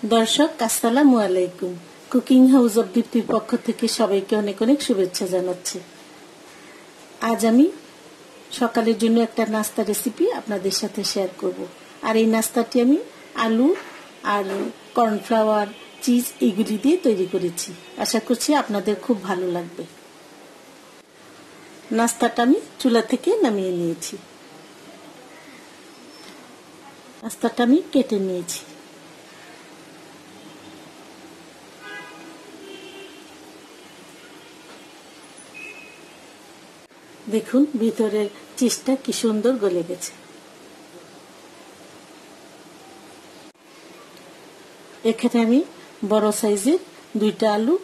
दर्शक আসসালামু আলাইকুম। কুকিং হাউস অব দীপ্তির পক্ষ থেকে সবাইকে অনেক অনেক শুভেচ্ছা জানাচ্ছি। আজ আমি সকালের জন্য একটা নাস্তা রেসিপি আপনাদের সাথে শেয়ার করব। আর এই নাস্তাটি আমি আলু আর কর্নফ্লাওয়ার, চিজ এগুলি দিয়ে তৈরি করেছি। আশা করছি আপনাদের খুব ভালো লাগবে। নাস্তাটা আমি চুলা থেকে নামিয়ে নিয়েছি। নাস্তাটা আমি কেটে নিয়েছি। দেখুন ভিতরের চিজটা কি সুন্দর গলে গেছে। এখানে আমি বড় সাইজের দুইটা আলু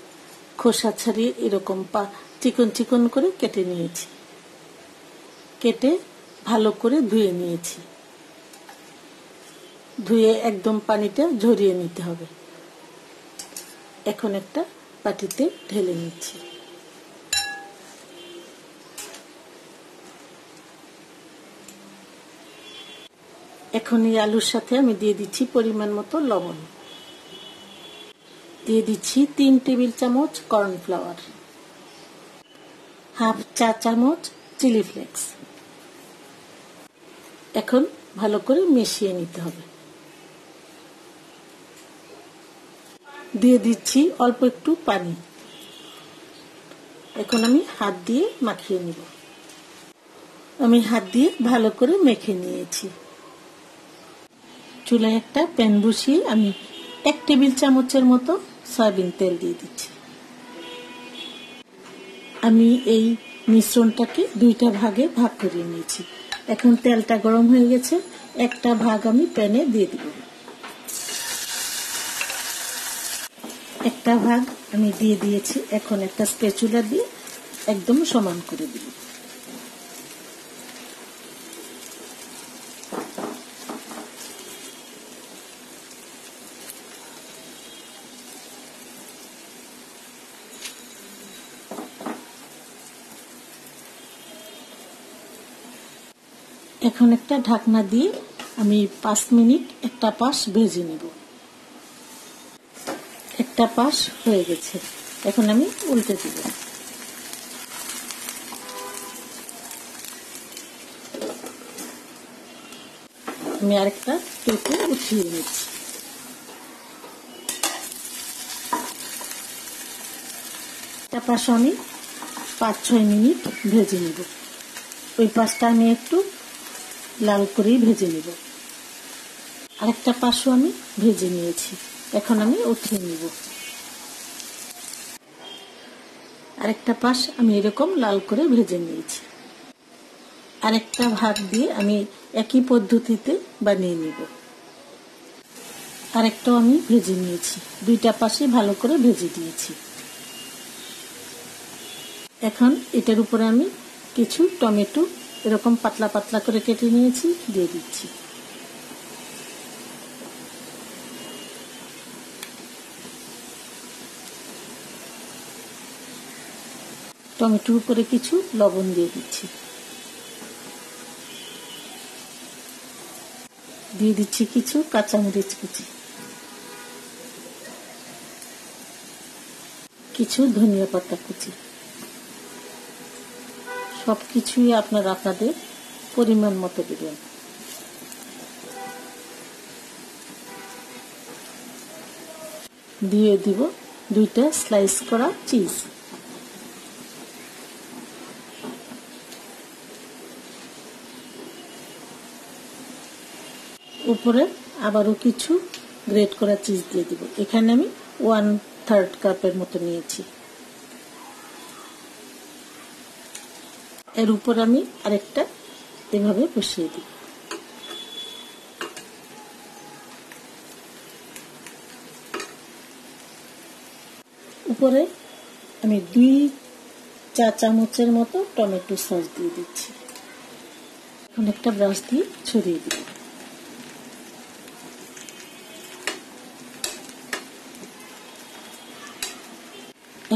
খোসা ছাড়িয়ে এরকম চিকন চিকন করে কেটে নিয়েছি। কেটে ভালো করে ধুয়ে নিয়েছি। ধুয়ে একদম পানিটা ঝরিয়ে নিতে হবে। এখন একটা বাটিতে ঢেলে নিচ্ছি। এখন এই আলুর সাথে আমি দিয়ে দিচ্ছি পরিমাণ মতো লবণ, দিয়ে দিচ্ছি 3 টেবিল চামচ কর্নফ্লাওয়ার, হাফ চা চামচ চিলি ফ্লেক্স। এখন ভালো করে মিশিয়ে নিতে হবে। দিয়ে দিচ্ছি অল্প একটু পানি। এখন আমি হাত দিয়ে মাখিয়ে নিব। আমি হাত দিয়ে ভালো করে মেখে নিয়েছি। চুলায় একটা প্যান বসিয়ে আমি 1 টেবিল চামচের মতো সয়াবিন তেল দিয়ে দিচ্ছি। আমি এই মিশ্রণটাকে দুইটা ভাগে ভাগ করে নিয়েছি। এখন তেলটা গরম হয়ে গেছে, একটা ভাগ আমি প্যানে দিয়ে দিব। একটা ভাগ আমি দিয়ে দিয়েছি। এখন একটা স্প্যাচুলা দিয়ে একদম সমান করে দিব। এখন একটা ঢাকনা দিয়ে আমি 5 মিনিট একটা পাশ ভেজে নেব। একটা পাশ হয়ে গেছে, এখন আমি উল্টে দিব। আমি আরেকটা প্লেটে উঠিয়ে নিচ্ছি। একটা পাশ আমি 5-6 মিনিট ভেজে নেব। ওই পাশটা আমি একটু লাল করেই ভেজে নেব। আরেকটা পাশও আমি ভেজে নিয়েছি, এখন আমি উঠিয়ে নিব। আরেকটা পাশ আমি এরকম লাল করে ভেজে নিয়েছি। আরেকটা ভাগ দিয়ে আমি একই পদ্ধতিতে বানিয়ে নিব। আরেকটাও আমি ভেজে নিয়েছি। দুইটা পাশে ভালো করে ভেজে দিয়েছি। এখন এটার উপরে আমি কিছু টমেটো এরকম পাতলা পাতলা করে কেটে নিয়েছি, দিয়ে দিচ্ছি। টমেটোর উপরে কিছু লবণ দিয়ে দিচ্ছি। দিয়ে দিচ্ছি কিছু কাঁচামরিচ কুচি, কিছু ধনিয়া পাতা কুচি। সবকিছুই আপনারা আপনাদের পরিমাণ মতো দেবেন। দিয়ে দিব 2টা স্লাইস করা চিজ। উপরে আবারও কিছু গ্রেট করা চিজ দিয়ে দিব। এখানে আমি 1/3 কাপের মতো নিয়েছি। এর উপর আমি আরেকটা এভাবে বসিয়ে দিই। উপরে আমি 2 চা চামচের মতো টমেটো সস দিয়ে দিচ্ছি। এখন একটা ব্রাশ দিয়ে ছড়িয়ে দিই।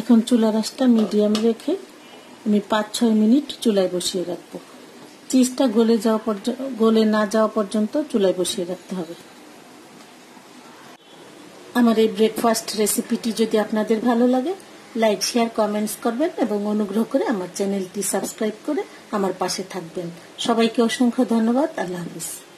এখন চুলার আঁচটা মিডিয়াম রেখে আমি 5-6 মিনিট চুলায় বসিয়ে রাখবো। চিজটা গলে না যাওয়া পর্যন্ত চুলায় বসিয়ে রাখতে হবে। আমার এই ব্রেকফাস্ট রেসিপিটি যদি আপনাদের ভালো লাগে, লাইক, শেয়ার, কমেন্টস করবেন এবং অনুগ্রহ করে আমার চ্যানেলটি সাবস্ক্রাইব করে আমার পাশে থাকবেন। সবাইকে অসংখ্য ধন্যবাদ। আল্লাহ হাফিজ।